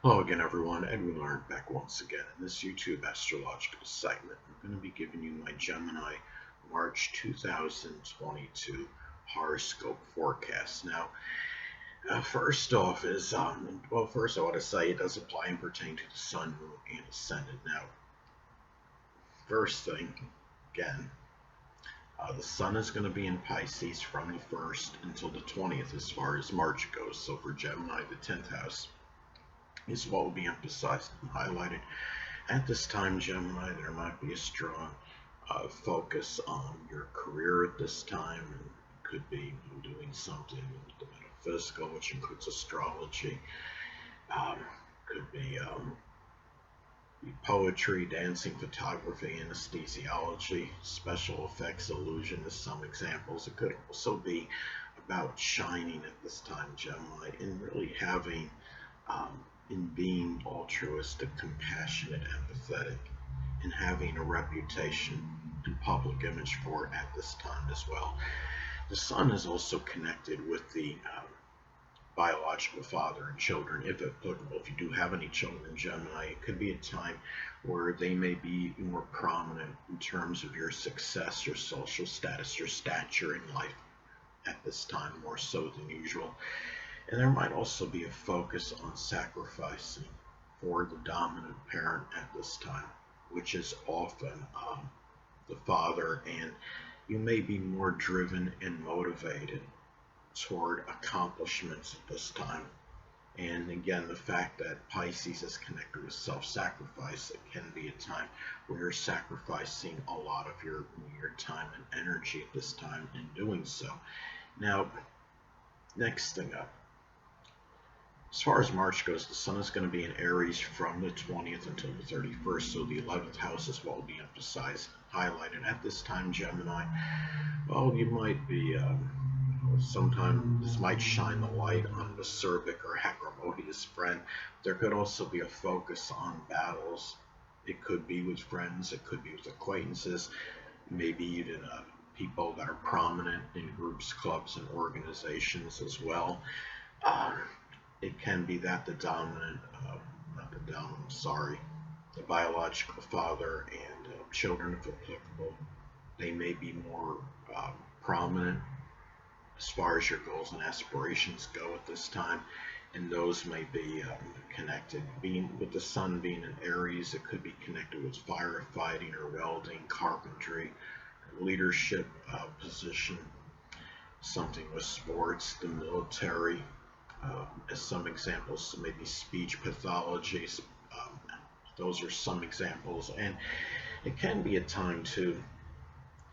Hello again, everyone. Edwin Learnard back once again in this YouTube astrological segment. I'm going to be giving you my Gemini March 2022 horoscope forecast. Now, first off is, first I want to say it does apply and pertain to the Sun, Moon, and Ascendant. Now, first thing, again, the Sun is going to be in Pisces from the 1st until the 20th as far as March goes. So for Gemini, the 10th house is what will be emphasized and highlighted. At this time, Gemini, there might be a strong focus on your career at this time. It could be doing something with the metaphysical, which includes astrology. Could be poetry, dancing, photography, anesthesiology, special effects, illusion as some examples. It could also be about shining at this time, Gemini, and really having in being altruistic, compassionate, empathetic, and having a reputation and public image for it at this time as well. The Sun is also connected with the biological father and children, if applicable. If you do have any children, Gemini, it could be a time where they may be more prominent in terms of your success, your social status, your stature in life at this time, more so than usual. And there might also be a focus on sacrificing for the dominant parent at this time, which is often the father, and you may be more driven and motivated toward accomplishments at this time. And again, the fact that Pisces is connected with self-sacrifice, it can be a time where you're sacrificing a lot of your time and energy at this time in doing so. Now, next thing up. As far as March goes, the Sun is going to be in Aries from the 20th until the 31st, so the 11th house is what will be emphasized, highlighted. At this time, Gemini, well, you might be, sometimes this might shine the light on the acerbic or acrimonious friend. There could also be a focus on battles. It could be with friends, it could be with acquaintances, maybe even people that are prominent in groups, clubs, and organizations as well. It can be that the the biological father and children, if applicable, they may be more prominent as far as your goals and aspirations go at this time, and those may be connected. Being with the Sun being in Aries, it could be connected with firefighting or welding, carpentry, leadership position, something with sports, the military. As some examples, maybe speech pathologies. Those are some examples, and it can be a time too.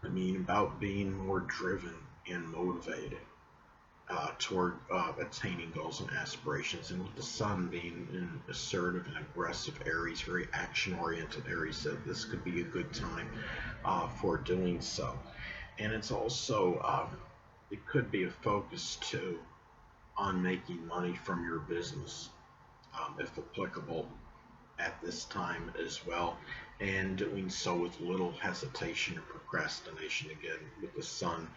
About being more driven and motivated toward attaining goals and aspirations. And with the Sun being an assertive and aggressive Aries, very action-oriented Aries, that this could be a good time for doing so. And it's also it could be a focus too on making money from your business, if applicable, at this time as well, and doing so with little hesitation or procrastination, again with the Sun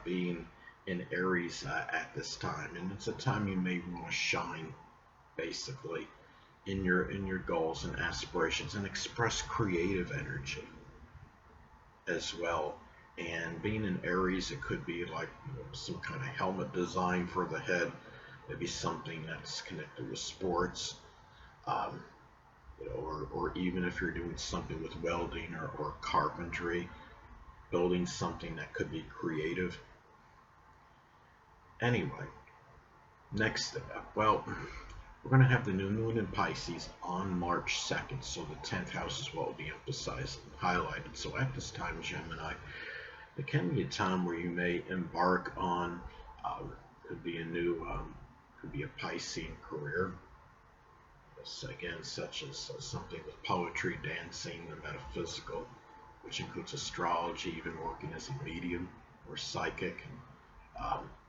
being in Aries at this time. And it's a time you may want to shine, basically, in your goals and aspirations, and express creative energy as well. And being in Aries, it could be like some kind of helmet design for the head, maybe something that's connected with sports, or even if you're doing something with welding or carpentry, building something that could be creative. Anyway, next thing up. Well, we're going to have the new moon in Pisces on March 2nd, so the 10th house is what will be emphasized and highlighted. So at this time, Gemini, it can be a time where you may embark on, could be a Piscean career. Again, such as something with poetry, dancing, the metaphysical, which includes astrology, even working as a medium or psychic,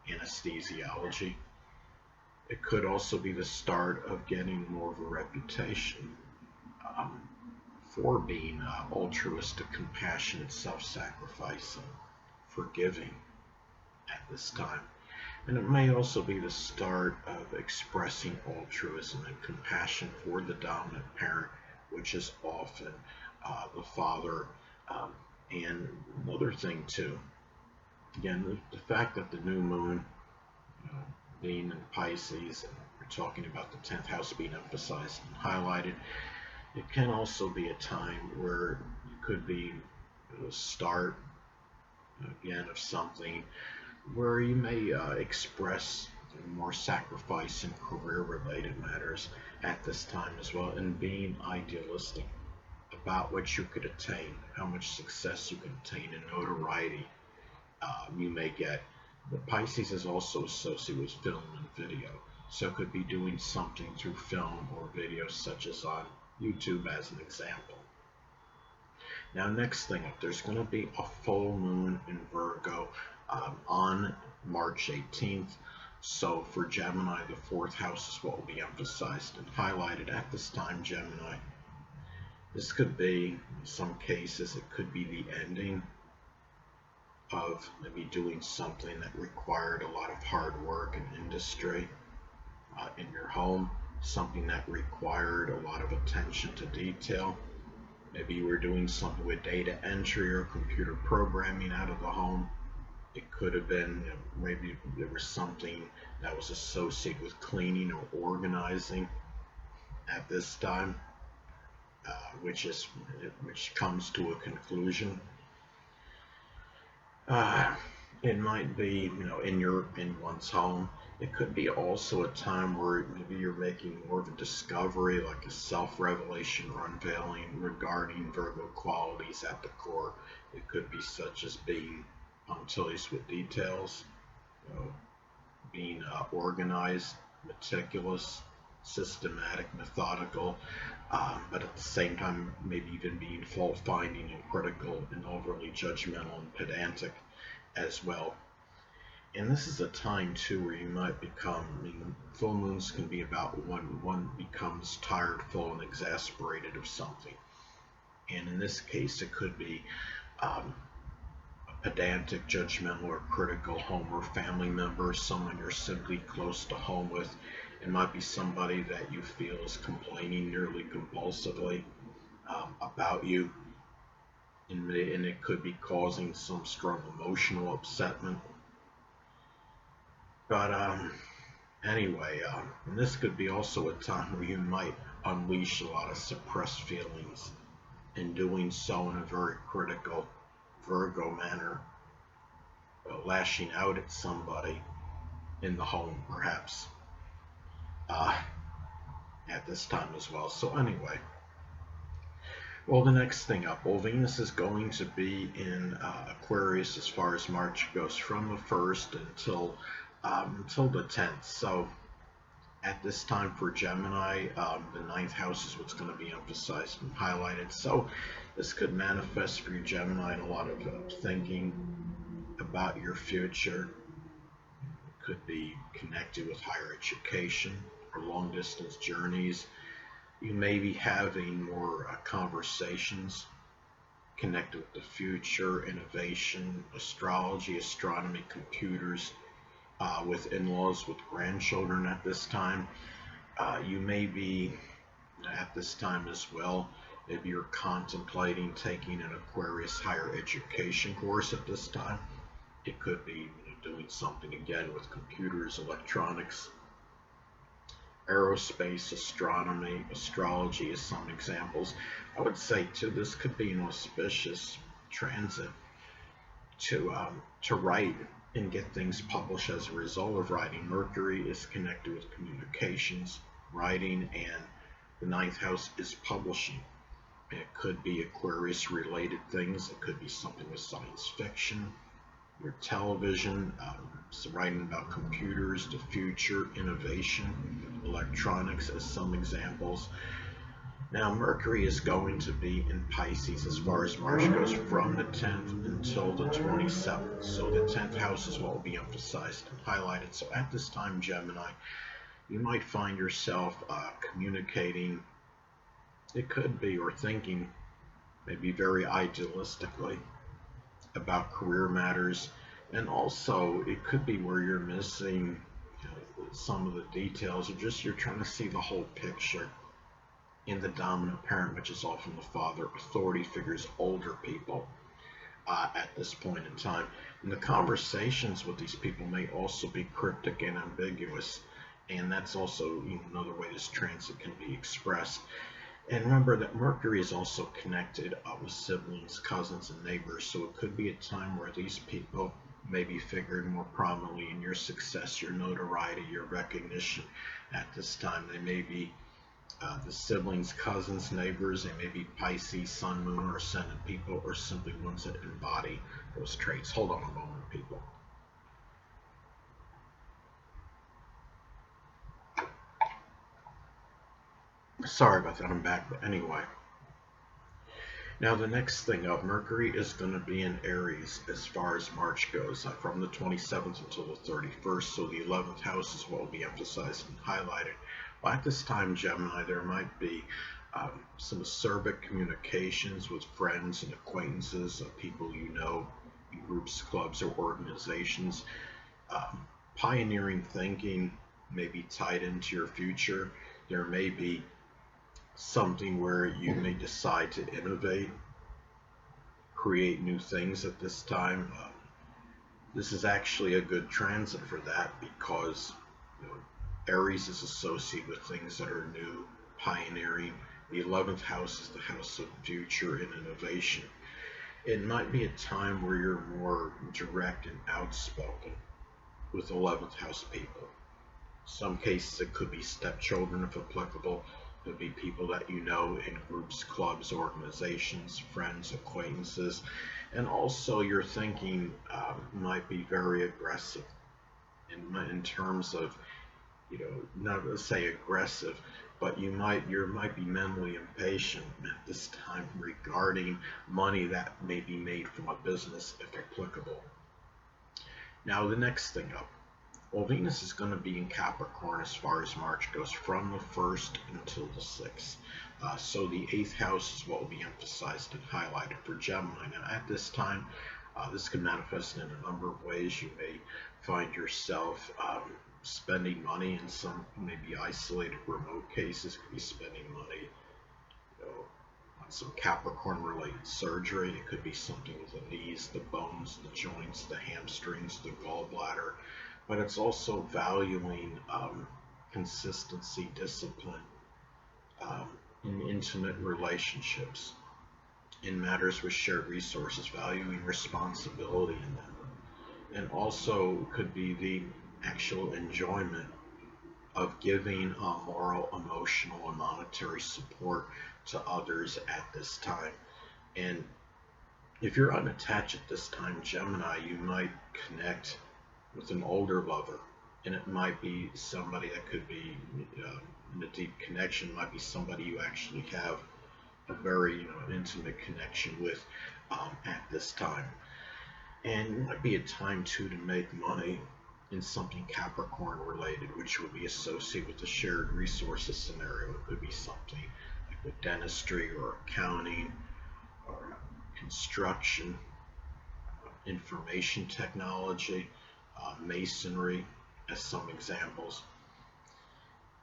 anesthesiology. It could also be the start of getting more of a reputation for being altruistic, compassionate, self-sacrificing, forgiving at this time. And it may also be the start of expressing altruism and compassion for the dominant parent, which is often the father. Um, and another thing too, again, the fact that the new moon, you know, being in Pisces, and we're talking about the 10th house being emphasized and highlighted, it can also be a time where it could be the start, again, of something where you may express more sacrifice in career-related matters at this time as well, and being idealistic about what you could attain, how much success you can attain, and notoriety you may get. But Pisces is also associated with film and video, so it could be doing something through film or video, such as on YouTube as an example. Now, next thing up, there's going to be a full moon in Virgo on March 18th. So for Gemini, the fourth house is what will be emphasized and highlighted at this time, Gemini. This could be, in some cases, it could be the ending of maybe doing something that required a lot of hard work and industry in your home, something that required a lot of attention to detail. Maybe you were doing something with data entry or computer programming out of the home. It could have been, maybe there was something that was associated with cleaning or organizing at this time, which comes to a conclusion. It might be, in one's home. It could be also a time where maybe you're making more of a discovery, like a self-revelation or unveiling regarding Virgo qualities at the core. It could be such as being punctilious with details, being organized, meticulous, systematic, methodical, but at the same time maybe even being fault-finding and critical and overly judgmental and pedantic as well. And this is a time too where you might become, full moons can be about when one becomes tired, full, and exasperated of something. And in this case, it could be a pedantic, judgmental, or critical home or family member, someone you're simply close to home with. It might be somebody that you feel is complaining nearly compulsively about you. And it could be causing some strong emotional upsetment. But anyway, and this could be also a time where you might unleash a lot of suppressed feelings, and doing so in a very critical Virgo manner, lashing out at somebody in the home, perhaps, at this time as well. So anyway, well, the next thing up, well, Venus is going to be in Aquarius as far as March goes, from the 1st until the 10th. So at this time for Gemini, the 9th house is what's going to be emphasized and highlighted. So this could manifest for you, Gemini, in a lot of thinking about your future. It could be connected with higher education or long distance journeys. You may be having more conversations connected with the future, innovation, astrology, astronomy, computers, with in-laws, with grandchildren at this time. You may be, at this time as well, maybe you're contemplating taking an Aquarius higher education course at this time. It could be doing something again with computers, electronics, aerospace, astronomy, astrology as some examples. I would say too, this could be an auspicious transit to write and get things published as a result of writing. Mercury is connected with communications, writing, and the 9th house is publishing. It could be Aquarius related things. It could be something with science fiction, your television, so writing about computers, the future, innovation, electronics as some examples. Now, Mercury is going to be in Pisces as far as March goes, from the 10th until the 27th. So the 10th house is what will be emphasized and highlighted. So at this time, Gemini, you might find yourself communicating, it could be, or thinking maybe very idealistically about career matters. And also, it could be where you're missing some of the details, or just you're trying to see the whole picture in the dominant parent, which is often the father, authority figures, older people at this point in time. And the conversations with these people may also be cryptic and ambiguous. And that's also another way this transit can be expressed. And remember that Mercury is also connected with siblings, cousins, and neighbors. So it could be a time where these people may be figured more prominently in your success, your notoriety, your recognition at this time. They may be the siblings, cousins, neighbors. They may be Pisces, Sun, Moon, or Ascendant people, or simply ones that embody those traits. Hold on a moment, people. Sorry about that, I'm back, but anyway. Now the next thing up, Mercury is going to be in Aries as far as March goes, from the 27th until the 31st, so the 11th house is what will be emphasized and highlighted. Well, at this time, Gemini, there might be some acerbic communications with friends and acquaintances, people you know, in groups, clubs, or organizations. Pioneering thinking may be tied into your future. There may be something where you may decide to innovate, create new things at this time. This is actually a good transit for that because Aries is associated with things that are new, pioneering. The 11th house is the house of future and innovation. It might be a time where you're more direct and outspoken with 11th house people. Some cases it could be stepchildren if applicable. Could be people that you know in groups, clubs, organizations, friends, acquaintances. And also your thinking might be very aggressive in terms of, not to say aggressive, but you might be mentally impatient at this time regarding money that may be made from a business if applicable. Now the next thing up. Well, Venus is going to be in Capricorn as far as March goes, from the 1st until the 6th. So the 8th house is what will be emphasized and highlighted for Gemini. Now at this time, this can manifest in a number of ways. You may find yourself spending money in some maybe isolated remote cases. Could be spending money on some Capricorn related surgery. It could be something with the knees, the bones, the joints, the hamstrings, the gallbladder. But it's also valuing consistency, discipline in intimate relationships, in matters with shared resources, valuing responsibility in them. And also could be the actual enjoyment of giving moral, emotional, and monetary support to others at this time. And if you're unattached at this time, Gemini, you might connect with an older lover, and it might be somebody that could be in a deep connection. It might be somebody you actually have a very intimate connection with at this time. And it might be a time too to make money in something Capricorn related, which would be associated with the shared resources scenario. It could be something like with dentistry or accounting or construction, information technology, masonry as some examples.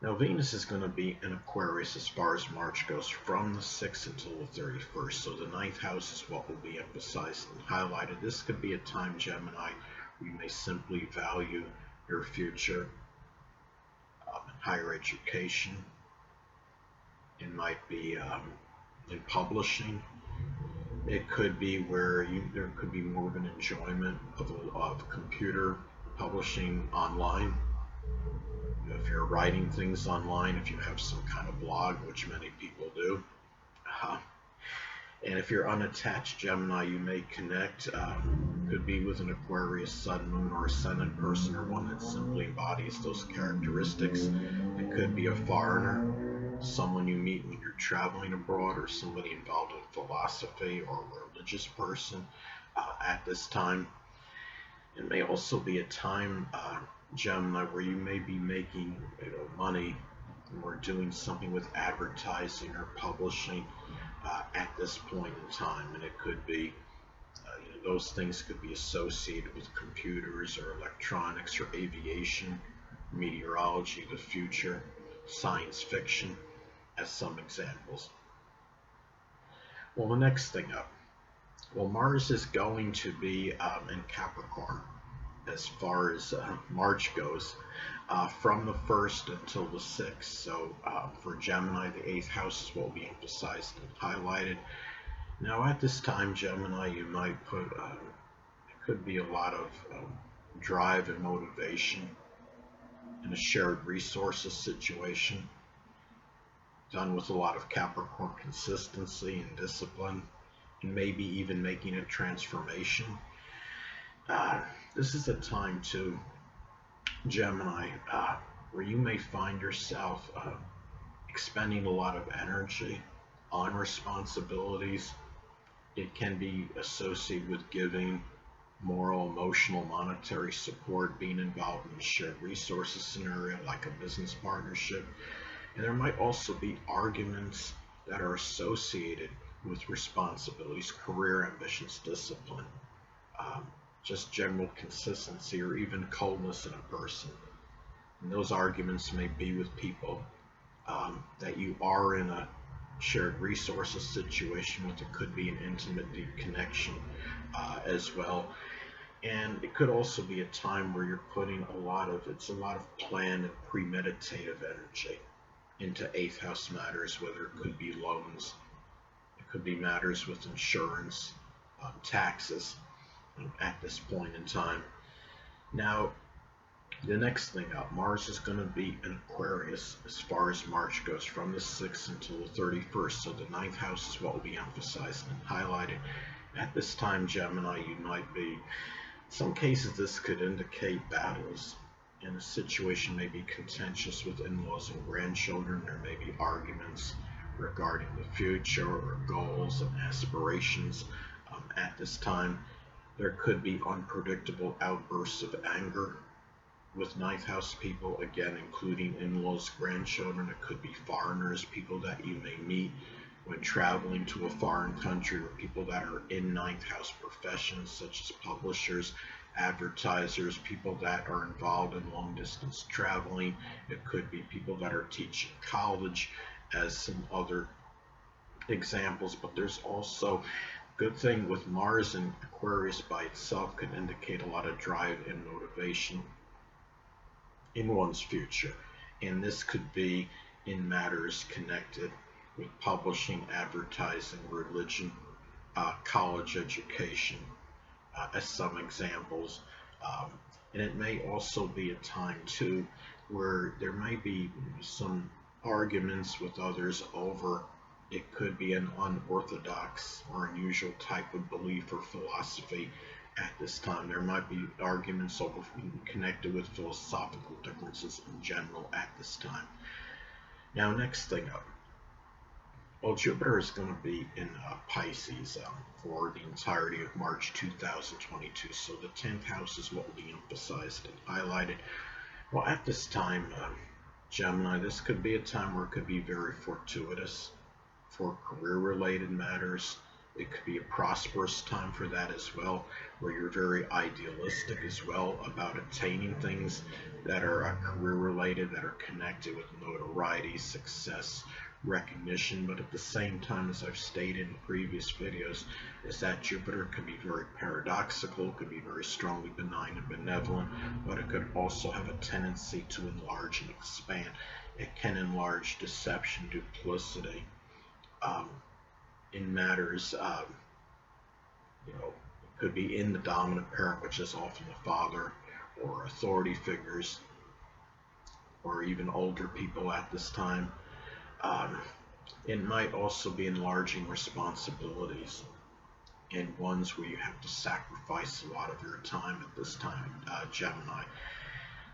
Now Venus is going to be in Aquarius as far as March goes, from the 6th until the 31st. So the 9th house is what will be emphasized and highlighted. This could be a time, Gemini, where you may simply value your future in higher education. It might be in publishing. It could be where there could be more of an enjoyment of computer publishing online. If you're writing things online, if you have some kind of blog, which many people do. And if you're unattached, Gemini, you may connect, could be with an Aquarius, Sun, Moon, or Ascendant person, or one that simply embodies those characteristics. It could be a foreigner, someone you meet when you're traveling abroad, or somebody involved in philosophy or a religious person at this time. It may also be a time, Gemini, where you may be making money or doing something with advertising or publishing at this point in time. And it could be Those things could be associated with computers or electronics or aviation, meteorology, the future, science fiction, as some examples. Well, the next thing up. Well, Mars is going to be in Capricorn as far as March goes, from the 1st until the 6th. So for Gemini, the 8th house will be emphasized and highlighted. Now at this time, Gemini, you might put, it could be a lot of drive and motivation in a shared resources situation, done with a lot of Capricorn consistency and discipline, and maybe even making a transformation. This is a time too, Gemini, where you may find yourself expending a lot of energy on responsibilities. It can be associated with giving moral, emotional, monetary support, being involved in a shared resources scenario like a business partnership. And there might also be arguments that are associated with responsibilities, career ambitions, discipline, just general consistency, or even coldness in a person. And those arguments may be with people that you are in a shared resources situation with. It could be an intimate, deep connection as well. And it could also be a time where you're putting a lot of planned and premeditative energy into 8th house matters, whether it could be loans, it could be matters with insurance, taxes, at this point in time. Now, the next thing up, Mars is going to be in Aquarius as far as March goes, from the 6th until the 31st. So the 9th house is what will be emphasized and highlighted. At this time, Gemini, you might be, in some cases this could indicate battles, and the situation may be contentious with in-laws and grandchildren. There may be arguments regarding the future or goals and aspirations at this time. There could be unpredictable outbursts of anger with 9th house people, again, including in-laws, grandchildren. It could be foreigners, people that you may meet when traveling to a foreign country, or people that are in 9th house professions such as publishers, advertisers, people that are involved in long distance traveling. It could be people that are teaching college, as some other examples. But there's also, good thing with Mars and Aquarius by itself could indicate a lot of drive and motivation in one's future, and this could be in matters connected with publishing, advertising, religion, college education, as some examples. And it may also be a time too where there may be some arguments with others over, it could be an unorthodox or unusual type of belief or philosophy. At this time, there might be arguments over connected with philosophical differences in general at this time. Now, next thing up. Well, Jupiter is going to be in Pisces for the entirety of March 2022. So the 10th house is what will be emphasized and highlighted. Well, at this time, Gemini, this could be a time where it could be very fortuitous for career-related matters. It could be a prosperous time for that as well, where you're very idealistic as well about attaining things that are career-related, that are connected with notoriety, success, recognition. But at the same time, as I've stated in previous videos, is that Jupiter can be very paradoxical, could be very strongly benign and benevolent, but it could also have a tendency to enlarge and expand. It can enlarge deception, duplicity, in matters, it could be in the dominant parent, which is often the father, or authority figures, or even older people at this time. It might also be enlarging responsibilities, and ones where you have to sacrifice a lot of your time at this time, Gemini.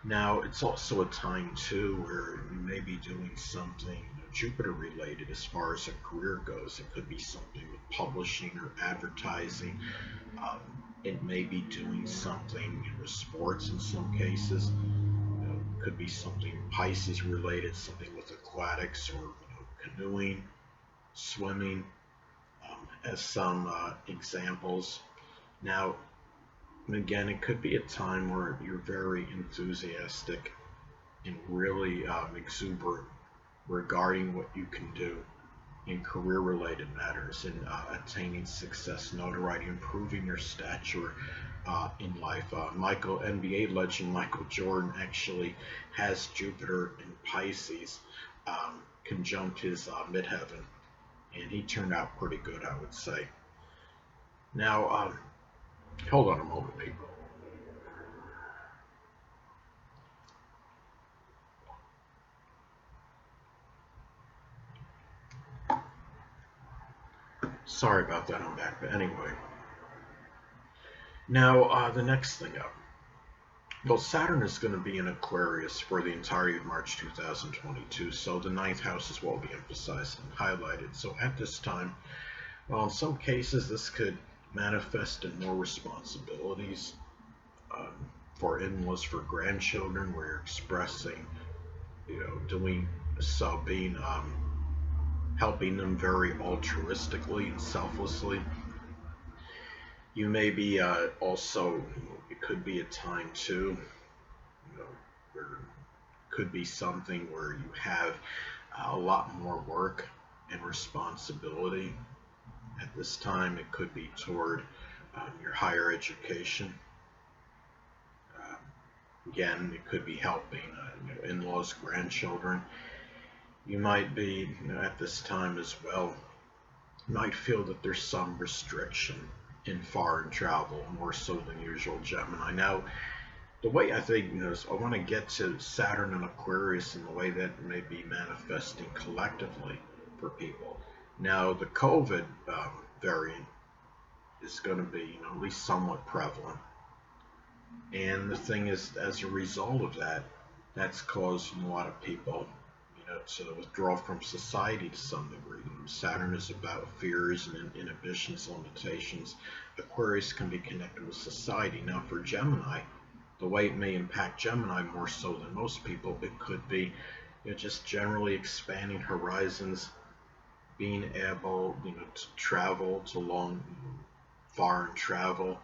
Now, it's also a time too where you may be doing something Jupiter related as far as a career goes. It could be something with publishing or advertising. It may be doing something with sports in some cases. It could be something Pisces related, something with aquatics or canoeing, swimming, as some examples. Now, again, it could be a time where you're very enthusiastic and really exuberant regarding what you can do in career-related matters, in attaining success, notoriety, improving your stature in life. NBA legend Michael Jordan actually has Jupiter in Pisces conjunct his midheaven, and he turned out pretty good, I would say. Now, hold on a moment, people. Sorry about that, I'm back. But anyway, now the next thing up. Well, Saturn is going to be in Aquarius for the entirety of March 2022, so the ninth house is what will be emphasized and highlighted. So at this time, well, in some cases, this could manifest in more responsibilities for in-laws, for grandchildren, where you're expressing, doing so, being helping them very altruistically and selflessly. You may be also, it could be a time too, where it could be something where you have a lot more work and responsibility. At this time, it could be toward your higher education. Again, it could be helping in-laws, grandchildren. You might be, at this time as well, you might feel that there's some restriction in foreign travel, more so than usual, Gemini. Now, the way I think, is I want to get to Saturn and Aquarius in the way that may be manifesting collectively for people. Now, the COVID variant is going to be, at least somewhat prevalent. And the thing is, as a result of that, that's caused a lot of people, to withdraw from society to some degree. Saturn is about fears and inhibitions, limitations. Aquarius can be connected with society. Now, for Gemini, the way it may impact Gemini more so than most people, it could be just generally expanding horizons, being able to travel, to long foreign travel,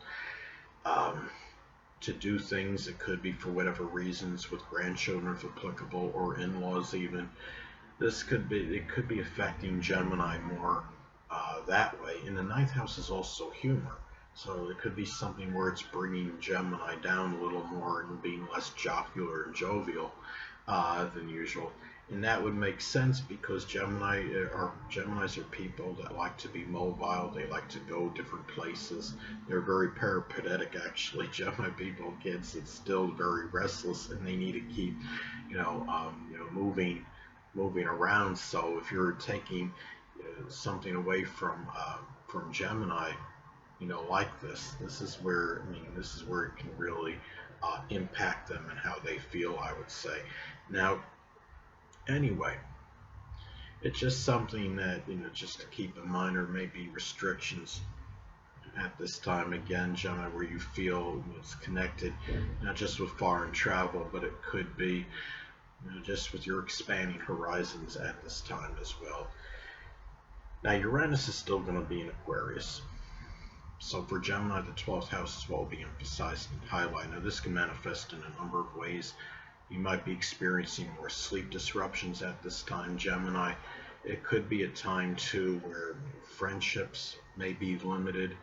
to do things. It could be for whatever reasons with grandchildren if applicable, or in-laws even. It could be affecting Gemini more that way. And the ninth house is also humor. So it could be something where it's bringing Gemini down a little more and being less jocular and jovial than usual. And that would make sense because Geminis are people that like to be mobile. They like to go different places. They're very peripatetic, actually. Gemini people, kids, it's still very restless, and they need to keep, moving around. So if you're taking something away from Gemini, like this is where it can really impact them and how they feel, I would say. Now, anyway, it's just something that, just to keep in mind, or maybe restrictions at this time. Again, Gemini, where you feel it's connected, not just with foreign travel, but it could be, just with your expanding horizons at this time as well. Now, Uranus is still going to be in Aquarius. So for Gemini, the 12th house is what will be emphasized and highlighted. Now, this can manifest in a number of ways. You might be experiencing more sleep disruptions at this time, Gemini. It could be a time, too, where friendships may be limited.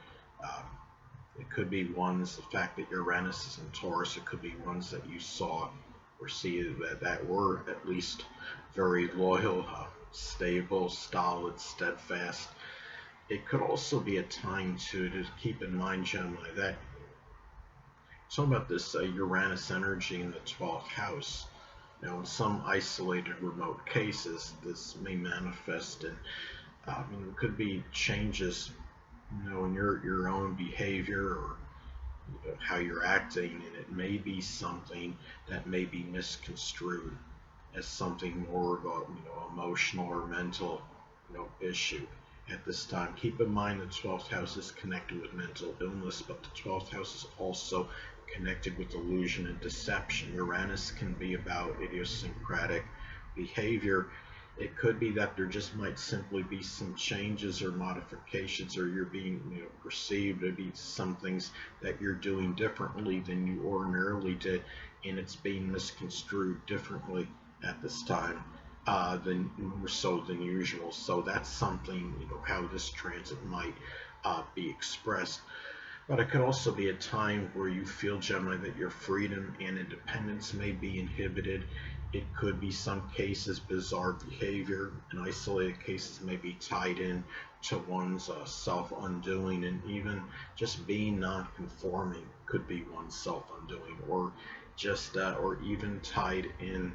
It could be ones, the fact that Uranus is in Taurus, it could be ones that you saw or see that were at least very loyal, stable, stolid, steadfast. It could also be a time to keep in mind, Gemini, that it's all about this Uranus energy in the 12th house. Now, in some isolated, remote cases, this may manifest in, it could be changes, in your own behavior, or how you're acting, and it may be something that may be misconstrued as something more of a, emotional or mental, issue. At this time, keep in mind the 12th house is connected with mental illness, but the 12th house is also connected with illusion and deception. Uranus can be about idiosyncratic behavior, It could be that there just might simply be some changes or modifications, or you're being, perceived to be some things that you're doing differently than you ordinarily did, and it's being misconstrued differently at this time, than more so than usual. So that's something, how this transit might be expressed. But it could also be a time where you feel, Gemini, that your freedom and independence may be inhibited. It could be some cases bizarre behavior, and isolated cases may be tied in to one's self-undoing, and even just being non-conforming could be one's self-undoing, or just or even tied in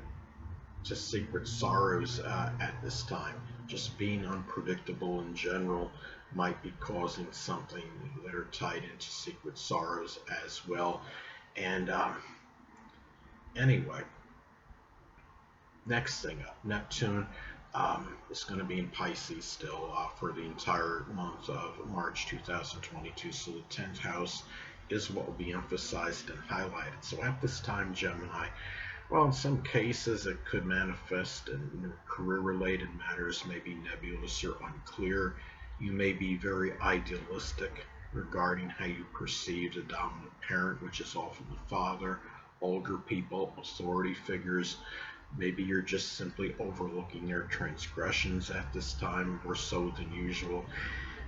to secret sorrows at this time. Just being unpredictable in general might be causing something that are tied into secret sorrows as well. And anyway, next thing up, Neptune is going to be in Pisces still for the entire month of March 2022. So the 10th house is what will be emphasized and highlighted. So at this time, Gemini, well, in some cases, it could manifest in career-related matters, maybe nebulous or unclear. You may be very idealistic regarding how you perceive the dominant parent, which is often the father, older people, authority figures. Maybe you're just simply overlooking their transgressions at this time more so than usual.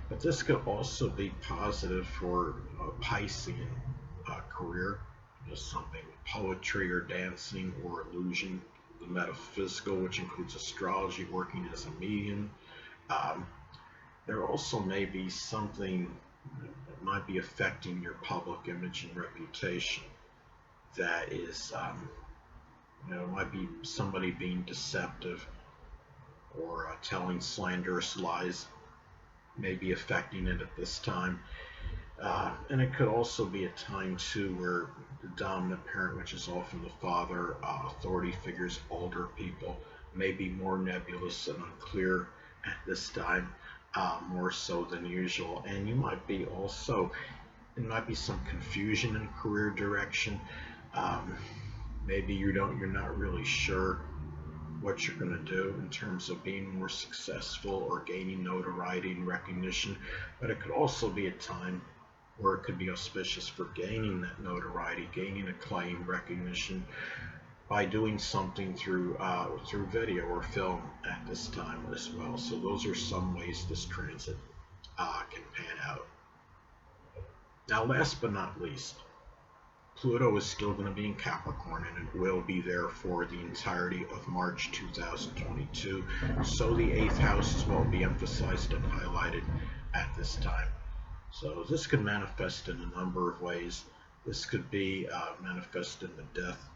But this could also be positive for a Piscean career. Something with poetry or dancing or illusion, the metaphysical, which includes astrology, working as a medium. There also may be something that might be affecting your public image and reputation. That is, it might be somebody being deceptive or telling slanderous lies, may be affecting it at this time. And it could also be a time too where the dominant parent, which is often the father, authority figures, older people, may be more nebulous and unclear at this time, more so than usual. And you might be also, there might be some confusion in career direction. Maybe you're not really sure what you're going to do in terms of being more successful or gaining notoriety and recognition. But it could also be a time where it could be auspicious for gaining that notoriety, gaining acclaim, recognition by doing something through video or film at this time as well. So those are some ways this transit can pan out. Now, last but not least, Pluto is still going to be in Capricorn, and it will be there for the entirety of March 2022. So the 8th house is what will be emphasized and highlighted at this time. So this could manifest in a number of ways. This could be manifest in the death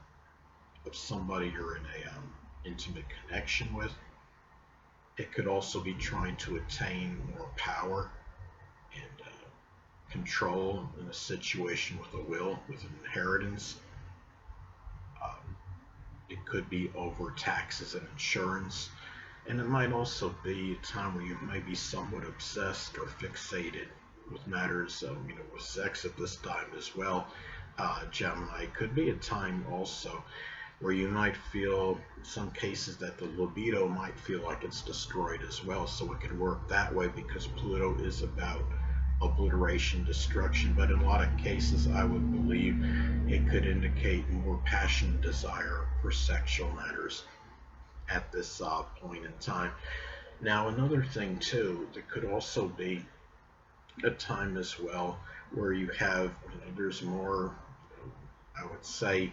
of somebody you're in a intimate connection with. It could also be trying to attain more power and control in a situation with a will, with an inheritance. It could be over taxes and insurance. And it might also be a time where you might be somewhat obsessed or fixated with matters, with sex at this time as well, Gemini. It could be a time also where you might feel, in some cases, that the libido might feel like it's destroyed as well. So it could work that way because Pluto is about obliteration, destruction. But in a lot of cases, I would believe it could indicate more passion and desire for sexual matters at this point in time. Now, another thing too, there could also be a time as well where you have, there's more, I would say,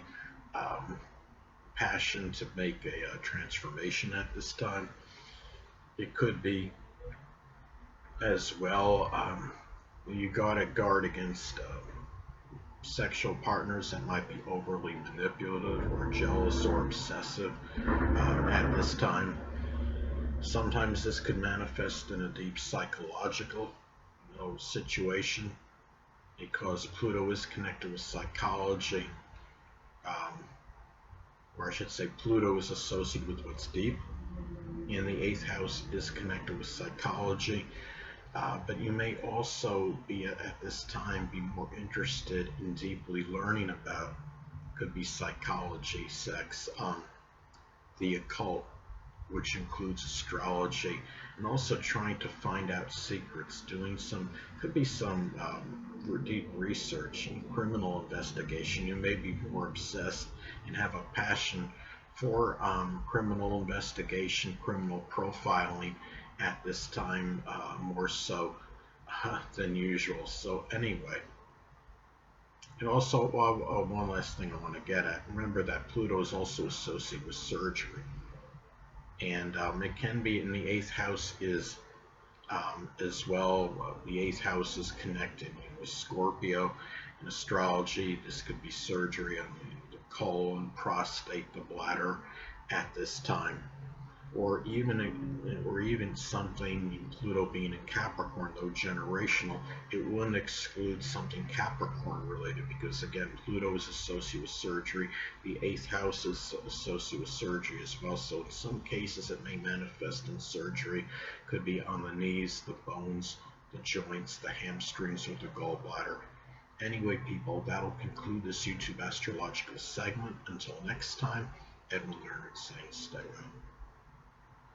passion to make a transformation at this time. It could be as well, you gotta guard against sexual partners that might be overly manipulative or jealous or obsessive at this time. Sometimes this could manifest in a deep psychological situation, because Pluto is connected with psychology, or I should say Pluto is associated with what's deep, and the 8th house is connected with psychology. But you may also be at this time be more interested in deeply learning about, could be psychology, sex, the occult, which includes astrology, and also trying to find out secrets, doing some, could be some deep research and criminal investigation. You may be more obsessed and have a passion for criminal investigation, criminal profiling at this time, more so than usual. So anyway, and also one last thing I want to get at. Remember that Pluto is also associated with surgery, and it can be in the eighth house is as well. The eighth house is connected with Scorpio. In astrology, this could be surgery on the colon, prostate, the bladder at this time, or even something, Pluto being in Capricorn, though generational, it wouldn't exclude something Capricorn related, because again, Pluto is associated with surgery. The eighth house is associated with surgery as well. So in some cases it may manifest in surgery. Could be on the knees, the bones, the joints, the hamstrings, or the gallbladder. Anyway, people, that'll conclude this YouTube astrological segment. Until next time, Edwin Learnard saying stay well.